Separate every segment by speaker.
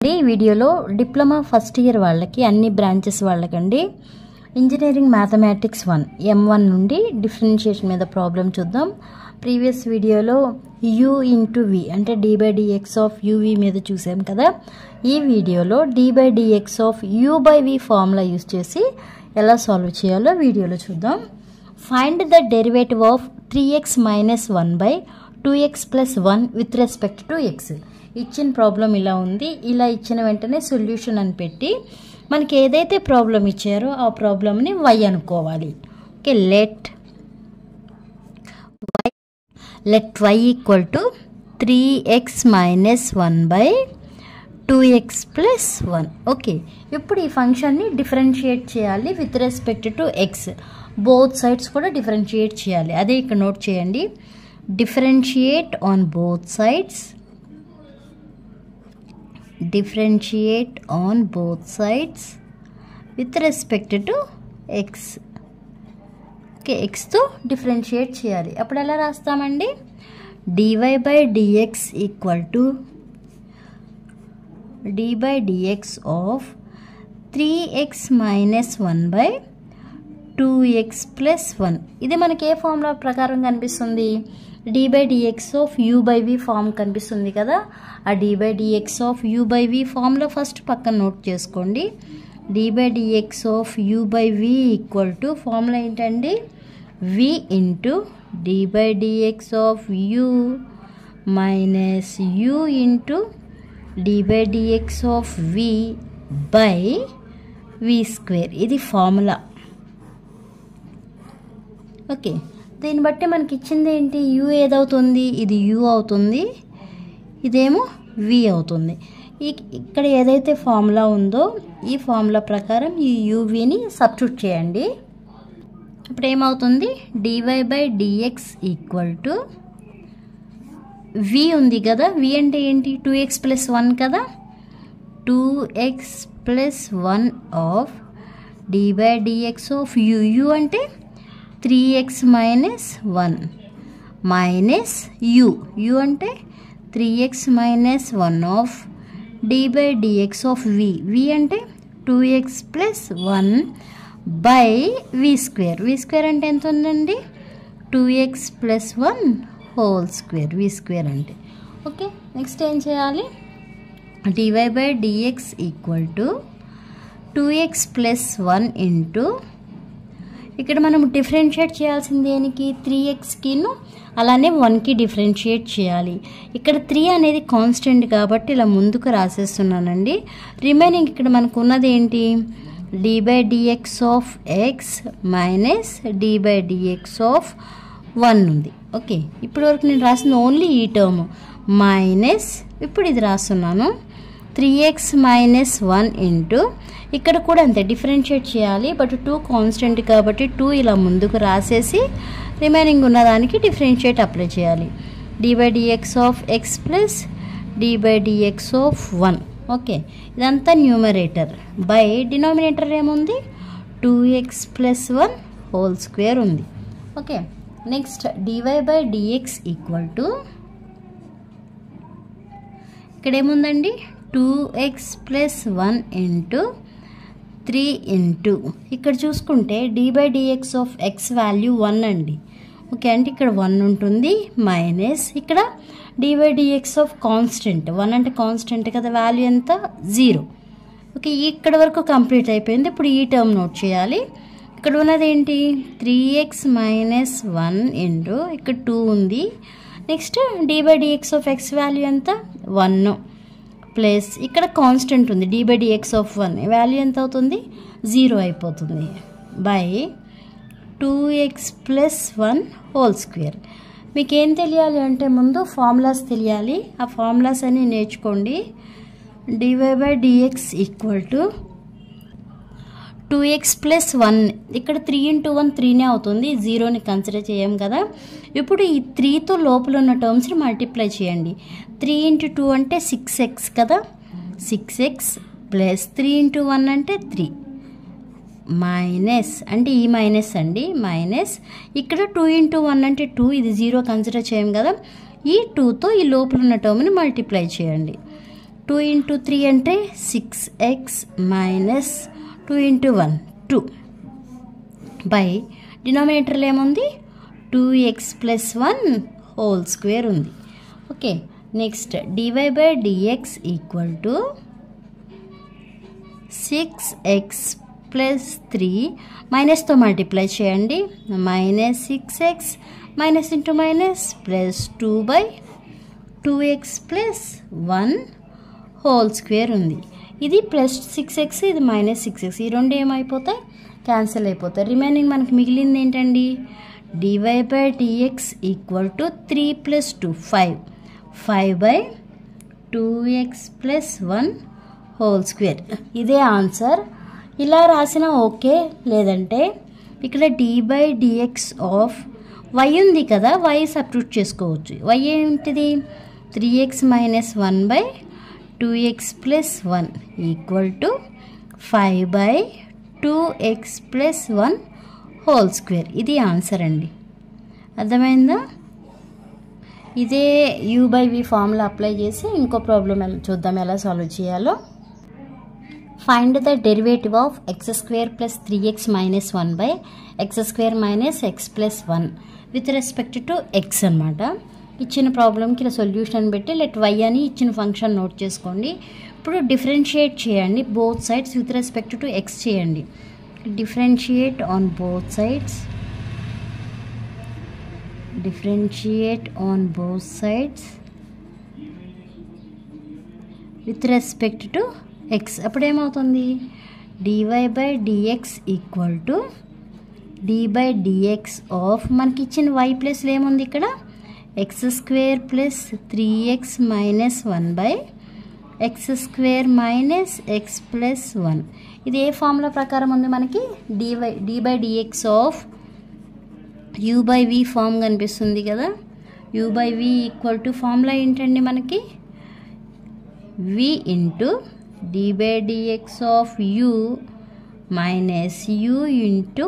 Speaker 1: ఈ వీడియోలో diploma first year వాళ్ళకి అన్ని బ్రాంచెస్ వాళ్ళకండి ఇంజనీరింగ్ మ్యాథమెటిక్స్ 1 M1 నుండి డిఫరెన్షియేషన్ మీద ప్రాబ్లం చూద్దాం. ప్రీవియస్ వీడియోలో u ఇంటూ v అంటే d by dx of uv మీద చూసాం కదా. ఈ వీడియోలో d by dx of u by v formula use చేసి ఎలా సాల్వ్ చేయాలో వీడియోలో చూద్దాం. Find the derivative of 3x minus 1 by 2x plus 1 with respect to x. ఇచ్చిన ప్రాబ్లం ఇలా ఉంది. ఇలా ఇచ్చిన వెంటనే సొల్యూషన్ అని పెట్టి మనకి ఏదైతే ప్రాబ్లం ఇచ్చారో ఆ ప్రాబ్లమ్ని y అనుకోవాలి. Okay, let y equal to 3x minus 1 by 2x plus 1. Okay, ఇప్పుడు ఈ ఫంక్షన్ని డిఫరెన్షియేట్ చేయాలి with respect to x. Both sides కూడా డిఫరెన్షియేట్ చేయాలి. అదే ఇక్కడ నోట్ చేయండి. Differentiate on both sides. differentiate on both sides with respect to x. Okay, x తో డిఫరెన్షియేట్ చేయాలి. అప్పుడు ఎలా రాస్తామండి? dy by dx equal to d by dx of 3x minus 1 by 2x plus 1. ఇది మనకి ఏ ఫార్ములా ప్రకారం కనిపిస్తుంది? d by dx of u by v form కనిపిస్తుంది కదా. ఆ d by dx of u by v formula first పక్కన note చేసుకోండి. d by dx of u by v equal to formula ఏంటండి? v into d by dx of u minus u into d by dx of v by v square. ఇది formula. Okay, దీన్ని బట్టి మనకి ఇచ్చింది ఏంటి? u ఏదవుతుంది? ఇది u అవుతుంది, ఇదేమో v అవుతుంది. ఇక్కడ ఏదైతే ఫార్ములా ఉందో ఈ ఫార్ములా ప్రకారం ఈ uvని సబ్స్టిట్యూట్ చేయండి. ఇప్పుడు ఏమవుతుంది? dy by dx equal to v ఉంది కదా. v అంటే ఏంటి? 2x ప్లస్ 1 కదా. 2x plus 1 of dy by dx of u. u అంటే 3x minus 1 minus u. u అంటే 3x minus 1 of d by dx of v. v అంటే 2x plus 1 by v square. v square అంటే ఎంత ఉందండి? 2x plus 1 whole square. v square అంటే. Okay, next ఏం చేయాలి? dy by dx equal to 2x plus 1 into ఇక్కడ మనం differentiate చేయాల్సింది దేనికి? 3xకిను అలానే 1కి డిఫరెన్షియేట్ చేయాలి. ఇక్కడ 3 అనేది కాన్స్టెంట్ కాబట్టి ఇలా ముందుకు రాసేస్తున్నానండి. రిమైనింగ్ ఇక్కడ మనకు ఉన్నది ఏంటి? d by dx of x minus d by dx of 1 ఉంది. ఓకే, ఇప్పటి వరకు నేను రాసిన ఓన్లీ ఈ టర్మ్ మైనస్ ఇప్పుడు ఇది రాస్తున్నాను 3x మైనస్ 1 ఇంటూ ఇక్కడ కూడా అంతే డిఫరెన్షియేట్ చేయాలి. బట్ 2 కాన్స్టెంట్ కాబట్టి 2 ఇలా ముందుకు రాసేసి రిమైనింగ్ ఉన్నదానికి డిఫరెన్షియేట్ అప్లై చేయాలి. d by dx of x plus d by dx of 1. Okay, ఇదంతా న్యూమరేటర్ బై డినామినేటర్ ఏముంది? 2x ప్లస్ 1 హోల్ స్క్వేర్ ఉంది. Okay, next dy by dx equal to ఇక్కడ ఏముందండి? 2x ప్లస్ 1 ఇంటూ 3 ఇంటూ ఇక్కడ చూసుకుంటే d by dx of x value 1 అండి. Okay, అంటే ఇక్కడ 1 ఉంటుంది మైనస్ ఇక్కడ d by dx of constant 1 అంటే కాన్స్టెంట్ కదా, వాల్యూ ఎంత? 0. ఓకే, ఇక్కడ వరకు కంప్లీట్ అయిపోయింది. ఇప్పుడు ఈ టర్మ్ నోట్ చేయాలి. ఇక్కడ ఉన్నది ఏంటి? 3x మైనస్ 1 ఇంటూ ఇక్కడ 2 ఉంది. Next d by dx of x value ఎంత? 1 ప్లస్ ఇక్కడ కాన్స్టెంట్ ఉంది d by dx of 1 value ఎంత అవుతుంది? 0 అయిపోతుంది by 2x plus 1 whole square. మీకు ఏం తెలియాలి అంటే ముందు ఫార్ములాస్ తెలియాలి. ఆ ఫార్ములాస్ అన్ని నేర్చుకోండి. dy by dx equal to 2x plus 1. ఇక్కడ 3 ఇంటూ 1 3నే అవుతుంది, 0ని కన్సిడర్ చేయం కదా. ఇప్పుడు ఈ 3తో లోపల ఉన్న టర్మ్స్ని మల్టిప్లై చేయండి. 3 ఇంటూ 2 అంటే 6x కదా. 6x ప్లస్ 3 ఇంటూ 1 అంటే 3 మైనస్ అంటే ఈ మైనస్ అండి మైనస్ ఇక్కడ 2 ఇంటూ 1 అంటే 2, ఇది 0 కన్సిడర్ చేయం కదా. ఈ 2తో ఈ లోపల ఉన్న టర్మ్ని మల్టిప్లై చేయండి. 2 into 3 అంటే 6x minus 2 into 1 2 by డినామినేటర్లో ఏముంది 2x plus 1 whole square ఉంది. Okay, next dy by dx equal to 6x plus 3 మైనస్తో మల్టిప్లై చేయండి. Minus 6x minus into minus plus 2 by 2x plus 1 whole square ఉంది. ఇది plus 6x, ఇది minus 6x. ఈ రెండు ఏమైపోతాయి, cancel అయిపోతాయి. రిమైనింగ్ మనకు మిగిలింది ఏంటండి, dy by dx equal to 3 plus 2 5 by 2x plus 1 whole square. ఇదే ఆన్సర్. ఇలా రాసిన ఓకే, లేదంటే ఇక్కడ dy by dx of y ఉంది కదా, y సబ్స్టిట్యూట్ చేసుకోవచ్చు. y ఏంటిది 3x minus 1 by 2x plus 1 equal to 5 by 2x plus 1 whole square. ఇది ఆన్సర్ అండి. అర్థమైందా? ఇదే u by v formula apply చేసి ఇంకో ప్రాబ్లం చూద్దాం ఎలా సాల్వ్ చేయాలో. Find the derivative of x square plus 3x minus 1 by X square minus X plus 1 with respect to X అనమాట. ఇచ్చిన ప్రాబ్లంకి ఇలా సొల్యూషన్ పెట్టి లెట్ y అని ఇచ్చిన ఫంక్షన్ నోట్ చేసుకోండి. ఇప్పుడు డిఫరెన్షియేట్ చేయండి both sides with respect to X చేయండి. Differentiate on both sides, differentiate on both sides with respect to x. అప్పుడు ఏమవుతుంది, dy by dx equal to d by dx of మనకి ఇచ్చిన y ప్లస్లో ఏముంది ఇక్కడ X square plus 3x minus 1 by X square minus X plus 1. ఇది ఏ formula ప్రకారం ఉంది మనకి, d by dx of u by v form కనిపిస్తుంది కదా. u by v equal to formula ఏంటండి మనకి v into d by dx of u minus u into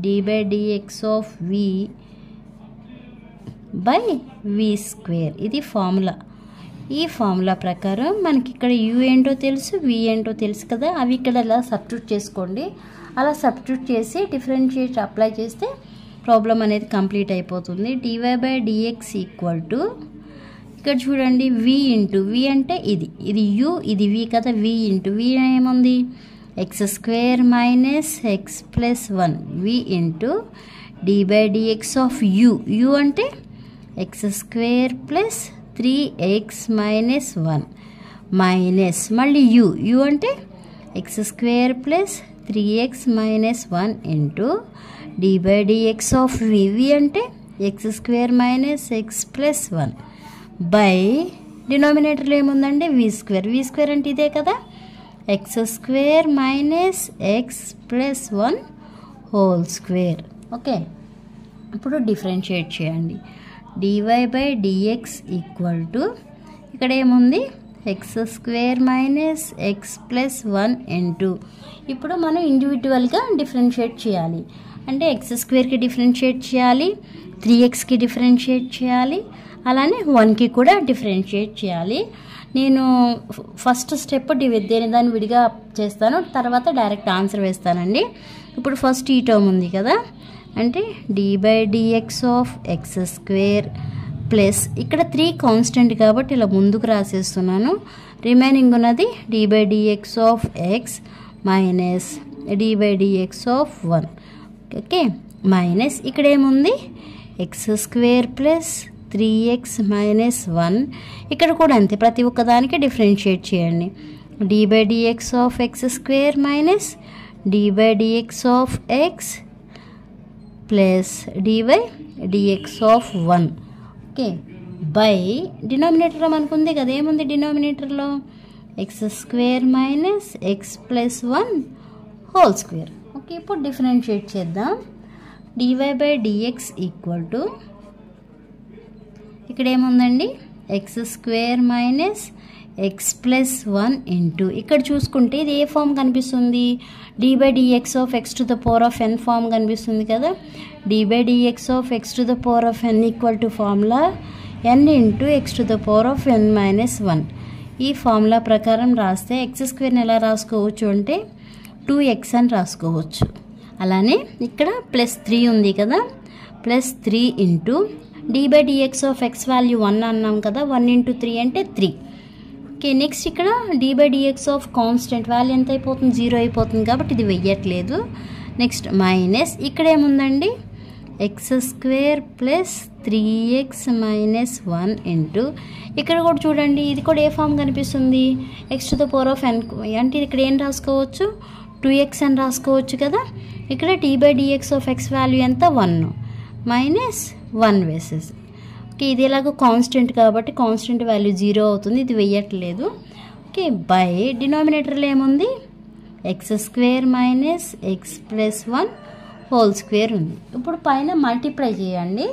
Speaker 1: d by dx of v by v square. ఇది formula. ఈ formula ప్రకారం మనకి ఇక్కడ u ఏంటో తెలుసు, v ఏంటో తెలుసు కదా, అవి ఇక్కడ అలా సబ్స్టిట్యూట్ చేసుకోండి. అలా సబ్స్టిట్యూట్ చేసి డిఫరెన్షియేట్ అప్లై చేస్తే ప్రాబ్లం అనేది కంప్లీట్ అయిపోతుంది. dy by dx equal to ఇక్కడ చూడండి v ఇంటూ v అంటే ఇది u, ఇది v కదా, v ఇంటూ v ఏముంది X square minus X plus 1 v into d by dx of u అంటే X square plus 3x minus 1 minus మళ్ళీ u అంటే X square plus 3x minus 1 into d by dx of v అంటే X square minus X plus 1 by డినామినేటర్లో ఏముందండి v square అంటే ఇదే కదా X square minus X plus 1 whole square. Okay, ఇప్పుడు differentiate చేయండి. dy by dx equal to ఇక్కడ ఏముంది X square minus X plus 1 into ఇప్పుడు మనం ఇండివిజువల్గా డిఫరెన్షియేట్ చేయాలి. అంటే ఎక్స్ స్క్వేర్కి డిఫరెన్షియేట్ చేయాలి, 3xకి డిఫరెన్షియేట్ చేయాలి, అలానే 1కి కూడా డిఫరెన్షియేట్ చేయాలి. నేను ఫస్ట్ స్టెప్ దాన్ని విడిగా చేస్తాను, తర్వాత డైరెక్ట్ ఆన్సర్ వేస్తానండి. ఇప్పుడు ఫస్ట్ ఈ టర్మ్ ఉంది కదా, అంటే dy by dx of x square plus ఇక్కడ 3 కాన్స్టెంట్ కాబట్టి ఇలా ముందుకు రాసేస్తున్నాను. రిమైనింగ్ ఉన్నది dy by dx of X minus dy by dx of 1. Okay, minus ఇక్కడ ఏముంది X square plus 3x minus 1. ఇక్కడ కూడా అంతే, ప్రతి ఒక్కదానికి డిఫరెన్షియేట్ చేయండి. dy by dx of x square minus dy by dx of x plus dy by dx of 1. Okay, by డినామినేటర్లో మనకు ఉంది కదా, ఏముంది డినామినేటర్లో x square minus X plus 1 whole square. Okay, ఇప్పుడు డిఫరెన్షియేట్ చేద్దాం. dy by dx equal to ఇక్కడ ఏముందండి x square minus X plus 1 into ఇక్కడ చూసుకుంటే ఇది ఏ ఫామ్ కనిపిస్తుంది, dy by dx of x to the power of n form కనిపిస్తుంది కదా. dy by dx of x to the power of n equal to formula n into X to the power of n minus 1. ఈ formula ప్రకారం రాస్తే X స్క్వేర్ని ఎలా రాసుకోవచ్చు అంటే 2x అని రాసుకోవచ్చు. అలానే ఇక్కడ +3 ఉంది కదా, +3 into d/dx of X value 1 అన్నాం కదా, 1 × 3 అంటే 3. ఓకే, నెక్స్ట్ ఇక్కడ d/dx ఆఫ్ కాన్స్టెంట్ వాల్యూ ఎంత అయిపోతుంది, 0 అయిపోతుంది కాబట్టి ఇది వెయ్యట్లేదు. నెక్స్ట్ మైనస్ ఇక్కడ ఏముందండి, x² + 3x - 1 ఇంటూ ఇక్కడ కూడా చూడండి, ఇది కూడా ఏ ఫామ్ కనిపిస్తుంది, x⁴n అంటే ఇక్కడ ఏం రాసుకోవచ్చు, 2x అని రాసుకోవచ్చు కదా. ఇక్కడ d/dx ఆఫ్ ఎక్స్ వాల్యూ ఎంత, 1 - 1 వేసేసి. ఓకే, ఇది ఎలాగో కాన్స్టెంట్ కాబట్టి కాన్స్టెంట్ వాల్యూ 0 అవుతుంది, ఇది వెయ్యట్లేదు. ఓకే, బై డినామినేటర్లో ఏముంది, x² - x + 1 హోల్ స్క్వేర్ ఉంది. ఇప్పుడు పైన మల్టిప్లై చేయండి.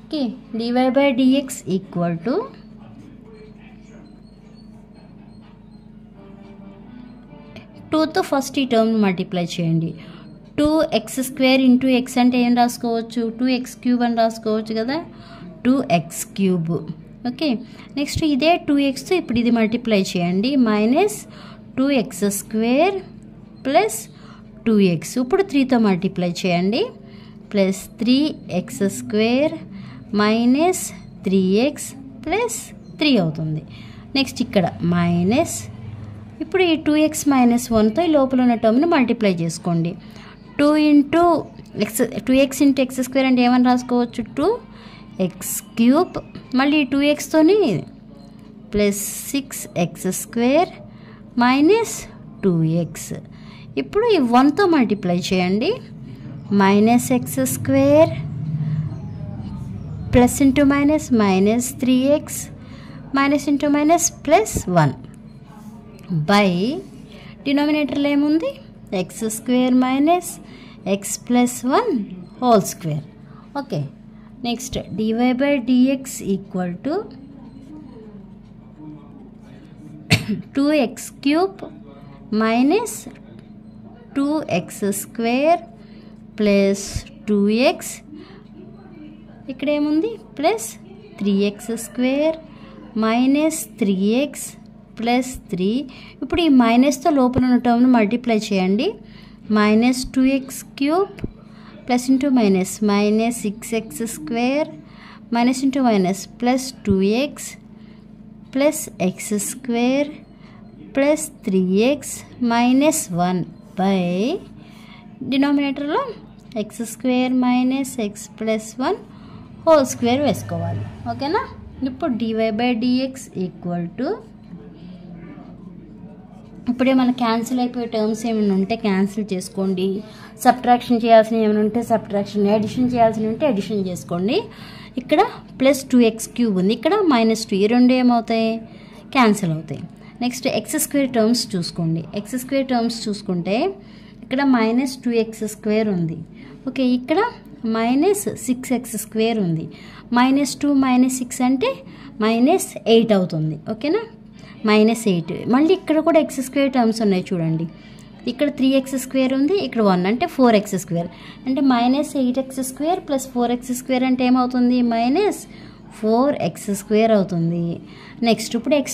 Speaker 1: ఓకే, dy/dx ఈక్వల్ టు 2తో ఫస్ట్ ఈ టర్మ్ మల్టిప్లై చేయండి. 2x² ఇంటూ x అంటే ఏం రాసుకోవచ్చు, 2x³ అని రాసుకోవచ్చు కదా, 2x³ ఓకే. నెక్స్ట్ ఇదే 2xతో ఇప్పుడు ఇది మల్టిప్లై చేయండి, -2x² + 2x. ఇప్పుడు 3తో మల్టిప్లై చేయండి, +3x² - 3x + 3 అవుతుంది. నెక్స్ట్ ఇక్కడ మైనస్, ఇప్పుడు ఈ 2x - 1తో ఈ లోపల ఉన్న టర్మ్ని మల్టిప్లై చేసుకోండి. 2x × x² అంటే ఏమని రాసుకోవచ్చు, 2x³ మళ్ళీ 2xతోని +6x² - 2x. ఇప్పుడు ఈ 1తో మల్టిప్లై చేయండి, -x² plus into minus -3x -+1 by డినామినేటర్లో ఏముంది, x² - x + 1 whole square. Okay, next dy/dx equal to 2x³ - 2x² + 2x. ఇక్కడ ఏముంది, +3x² - 3x + 3. ఇప్పుడు ఈ మైనస్తో లోపల ఉన్న టర్మ్ను మల్టిప్లై చేయండి, -2x³ plus into minus -6x² +2x +x² +3x -1 by డినామినేటర్లో x² - x + 1 హోల్ స్క్వేర్ వేసుకోవాలి. ఓకేనా, ఇప్పుడు dy/dx ఈక్వల్ టు, ఇప్పుడే మన క్యాన్సిల్ అయిపోయే టర్మ్స్ ఏమైనా ఉంటే క్యాన్సిల్ చేసుకోండి, సబ్ట్రాక్షన్ చేయాల్సినవి ఏమైనా ఉంటే సబ్ట్రాక్షన్, అడిషన్ చేయాల్సినవి ఉంటే అడిషన్ చేసుకోండి. ఇక్కడ +2x³ ఉంది, ఇక్కడ -2, ఈ రెండు ఏమవుతాయి, క్యాన్సిల్ అవుతాయి. నెక్స్ట్ x² టర్మ్స్ చూసుకోండి, x² టర్మ్స్ చూసుకుంటే ఇక్కడ -2x² ఉంది. ఓకే, ఇక్కడ -6x² ఉంది. -2 - 6 అంటే -8 అవుతుంది. ఓకేనా, -8. మళ్ళీ ఇక్కడ కూడా x² టర్మ్స్ ఉన్నాయి చూడండి, ఇక్కడ 3x² ఉంది, ఇక్కడ 1 అంటే 4x², అంటే -8x² + 4x² అంటే ఏమవుతుంది, -4x² అవుతుంది. నెక్స్ట్ ఇప్పుడు x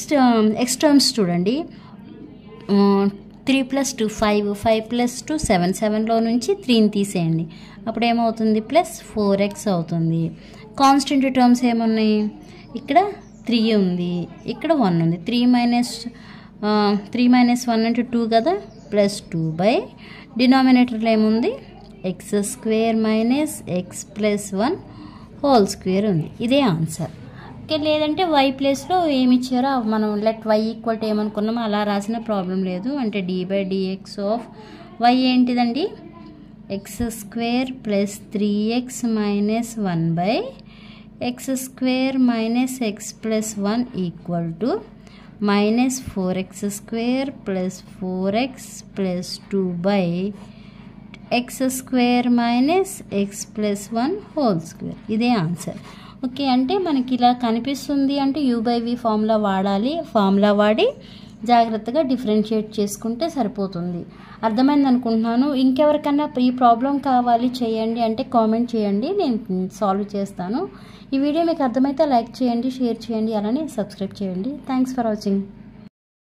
Speaker 1: టర్మ్స్ చూడండి, 3 + 2 5, 5 + 2 7, 7లో నుంచి 3ని తీసేయండి, అప్పుడు ఏమవుతుంది, +4x అవుతుంది. కాన్స్టెంట్ టర్మ్స్ ఏమున్నాయి, ఇక్కడ 3 ఉంది, ఇక్కడ 1 ఉంది, 3 - 1 అంటే 2 కదా, +2 బై డినామినేటర్లో ఏముంది, x² - x + 1 హోల్ స్క్వేర్ ఉంది. ఇదే ఆన్సర్. ఓకే, లేదంటే y ప్లేస్లో ఏమి ఇచ్చారో మనం లెట్ y ఈక్వల్ టు ఏమనుకున్నామో అలా రాసిన ప్రాబ్లం లేదు. అంటే d/dx ఆఫ్ y ఏంటిదండి, x² + 3x - 1 by x² - x + 1 equal to -4x² + 4x + 2 by x² - x + 1 whole square. ఇదే ఆన్సర్. ఓకే, అంటే మనకి ఇలా కనిపిస్తుంది అంటే u/v ఫార్ములా వాడాలి, ఫార్ములా వాడి జాగ్రత్తగా డిఫరెన్షియేట్ చేసుకుంటే సరిపోతుంది. అర్థమైంది అనుకుంటున్నాను. ఇంకెవరికన్నా ఈ ప్రాబ్లం కావాలి చేయండి అంటే కామెంట్ చేయండి, నేను సాల్వ్ చేస్తాను. ఈ వీడియో మీకు అర్థమైతే లైక్ చేయండి, షేర్ చేయండి, అలానే సబ్స్క్రైబ్ చేయండి. Thanks for watching.